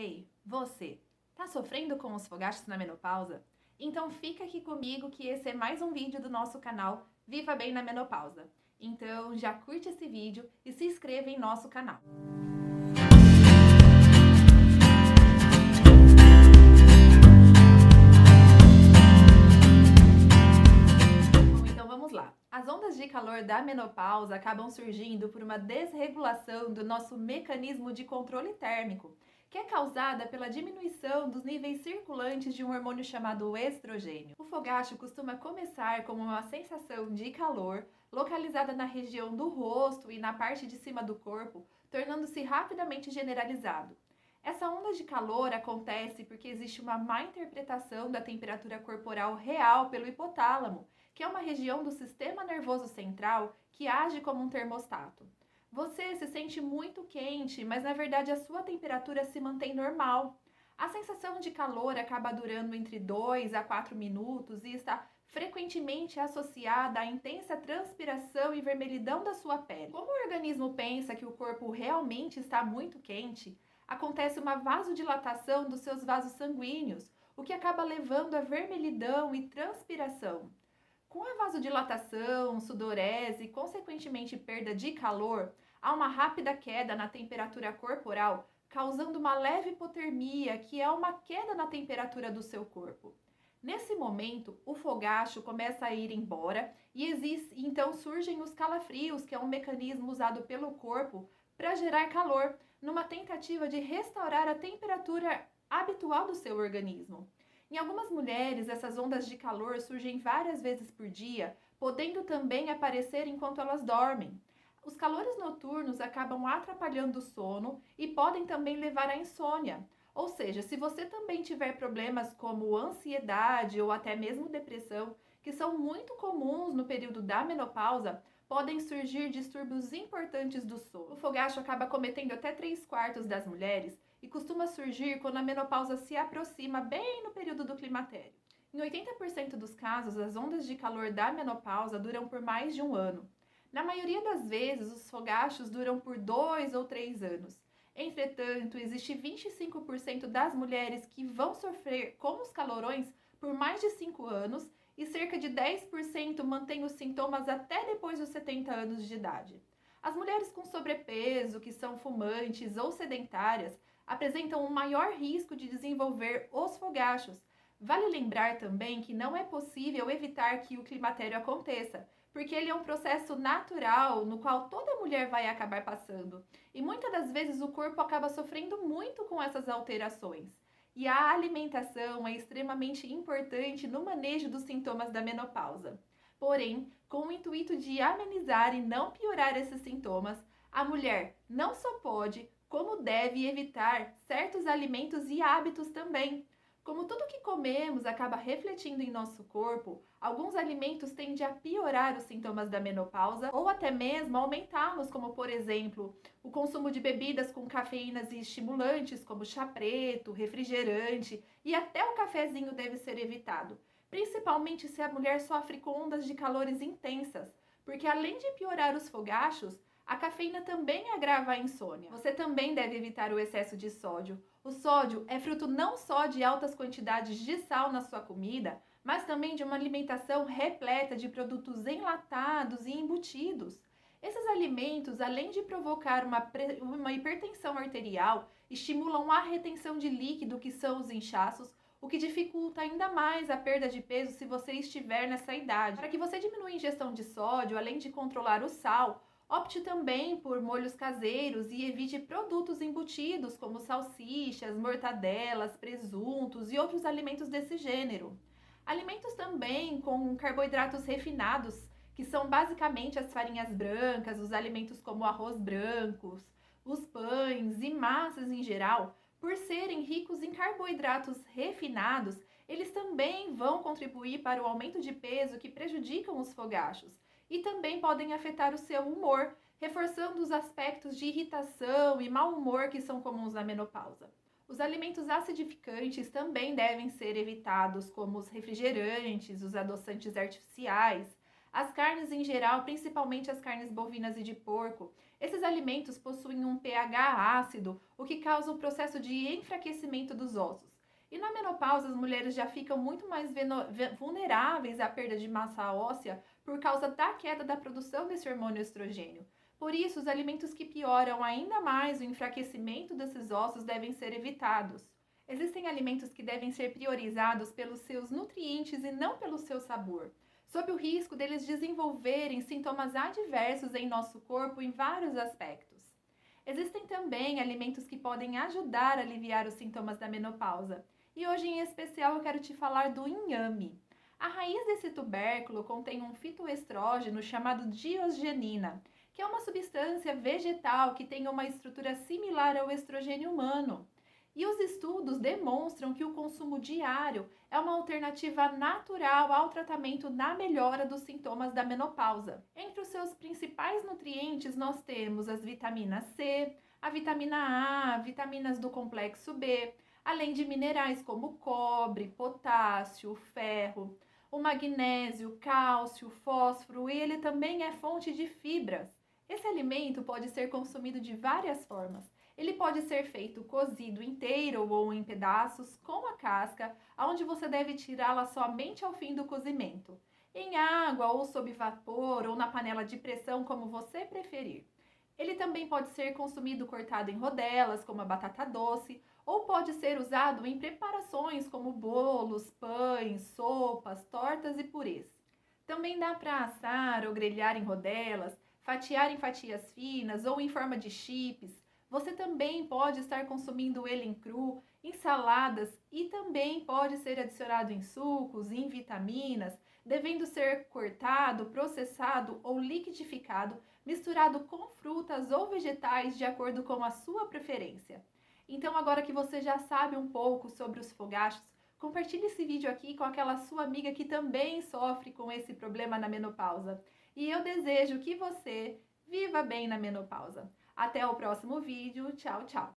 Ei, você, tá sofrendo com os fogachos na menopausa? Então fica aqui comigo que esse é mais um vídeo do nosso canal Viva Bem na Menopausa. Então já curte esse vídeo e se inscreva em nosso canal. Então vamos lá. As ondas de calor da menopausa acabam surgindo por uma desregulação do nosso mecanismo de controle térmico, que é causada pela diminuição dos níveis circulantes de um hormônio chamado estrogênio. O fogacho costuma começar como uma sensação de calor localizada na região do rosto e na parte de cima do corpo, tornando-se rapidamente generalizado. Essa onda de calor acontece porque existe uma má interpretação da temperatura corporal real pelo hipotálamo, que é uma região do sistema nervoso central que age como um termostato. Você se sente muito quente, mas na verdade a sua temperatura se mantém normal. A sensação de calor acaba durando entre 2 a 4 minutos e está frequentemente associada à intensa transpiração e vermelhidão da sua pele. Como o organismo pensa que o corpo realmente está muito quente, acontece uma vasodilatação dos seus vasos sanguíneos, o que acaba levando a vermelhidão e transpiração. Com a vasodilatação, sudorese e, consequentemente, perda de calor, há uma rápida queda na temperatura corporal, causando uma leve hipotermia, que é uma queda na temperatura do seu corpo. Nesse momento, o fogacho começa a ir embora e então surgem os calafrios, que é um mecanismo usado pelo corpo para gerar calor, numa tentativa de restaurar a temperatura habitual do seu organismo. Em algumas mulheres, essas ondas de calor surgem várias vezes por dia, podendo também aparecer enquanto elas dormem. Os calores noturnos acabam atrapalhando o sono e podem também levar à insônia. Ou seja, se você também tiver problemas como ansiedade ou até mesmo depressão, que são muito comuns no período da menopausa, podem surgir distúrbios importantes do sono. O fogacho acaba cometendo até 3/4 das mulheres e costuma surgir quando a menopausa se aproxima bem no período do climatério. Em 80% dos casos, as ondas de calor da menopausa duram por mais de um ano. Na maioria das vezes, os fogachos duram por 2 ou 3 anos. Entretanto, existe 25% das mulheres que vão sofrer com os calorões por mais de 5 anos e cerca de 10% mantêm os sintomas até depois dos 70 anos de idade. As mulheres com sobrepeso, que são fumantes ou sedentárias, apresentam um maior risco de desenvolver os fogachos. Vale lembrar também que não é possível evitar que o climatério aconteça, porque ele é um processo natural no qual toda mulher vai acabar passando. E muitas das vezes o corpo acaba sofrendo muito com essas alterações. E a alimentação é extremamente importante no manejo dos sintomas da menopausa. Porém, com o intuito de amenizar e não piorar esses sintomas, a mulher não só pode, como deve evitar certos alimentos e hábitos também. Como tudo que comemos acaba refletindo em nosso corpo, alguns alimentos tendem a piorar os sintomas da menopausa ou até mesmo aumentá-los, como por exemplo, o consumo de bebidas com cafeínas e estimulantes, como chá preto, refrigerante e até o cafezinho deve ser evitado, principalmente se a mulher sofre com ondas de calores intensas, porque além de piorar os fogachos, a cafeína também agrava a insônia. Você também deve evitar o excesso de sódio. O sódio é fruto não só de altas quantidades de sal na sua comida, mas também de uma alimentação repleta de produtos enlatados e embutidos. Esses alimentos, além de provocar uma hipertensão arterial, estimulam a retenção de líquido, que são os inchaços, o que dificulta ainda mais a perda de peso se você estiver nessa idade. Para que você diminua a ingestão de sódio, além de controlar o sal, opte também por molhos caseiros e evite produtos embutidos como salsichas, mortadelas, presuntos e outros alimentos desse gênero. Alimentos também com carboidratos refinados, que são basicamente as farinhas brancas, os alimentos como arroz brancos, os pães e massas em geral, por serem ricos em carboidratos refinados, eles também vão contribuir para o aumento de peso que prejudicam os fogachos e também podem afetar o seu humor, reforçando os aspectos de irritação e mau humor que são comuns na menopausa. Os alimentos acidificantes também devem ser evitados, como os refrigerantes, os adoçantes artificiais. As carnes em geral, principalmente as carnes bovinas e de porco, Esses alimentos possuem um pH ácido, o que causa um processo de enfraquecimento dos ossos. E na menopausa, as mulheres já ficam muito mais vulneráveis à perda de massa óssea por causa da queda da produção desse hormônio estrogênio. Por isso, os alimentos que pioram ainda mais o enfraquecimento desses ossos devem ser evitados. Existem alimentos que devem ser priorizados pelos seus nutrientes e não pelo seu sabor, sob o risco deles desenvolverem sintomas adversos em nosso corpo em vários aspectos. Existem também alimentos que podem ajudar a aliviar os sintomas da menopausa. E hoje, em especial, eu quero te falar do inhame. A raiz desse tubérculo contém um fitoestrógeno chamado diosgenina, que é uma substância vegetal que tem uma estrutura similar ao estrogênio humano. E os estudos demonstram que o consumo diário é uma alternativa natural ao tratamento na melhora dos sintomas da menopausa. Entre os seus principais nutrientes, nós temos as vitaminas C, a vitamina A, vitaminas do complexo B, além de minerais como cobre, potássio, ferro, o magnésio, cálcio, fósforo, e ele também é fonte de fibras. Esse alimento pode ser consumido de várias formas. Ele pode ser feito cozido inteiro ou em pedaços com a casca, onde você deve tirá-la somente ao fim do cozimento, em água ou sob vapor ou na panela de pressão, como você preferir. Ele também pode ser consumido cortado em rodelas, como a batata doce, ou pode ser usado em preparações como bolos, pães, sopas, tortas e purês. Também dá para assar ou grelhar em rodelas, fatiar em fatias finas ou em forma de chips. Você também pode estar consumindo ele em cru, em saladas e também pode ser adicionado em sucos, em vitaminas, devendo ser cortado, processado ou liquidificado, misturado com frutas ou vegetais de acordo com a sua preferência. Então, agora que você já sabe um pouco sobre os fogachos, compartilhe esse vídeo aqui com aquela sua amiga que também sofre com esse problema na menopausa. E eu desejo que você viva bem na menopausa. Até o próximo vídeo. Tchau, tchau!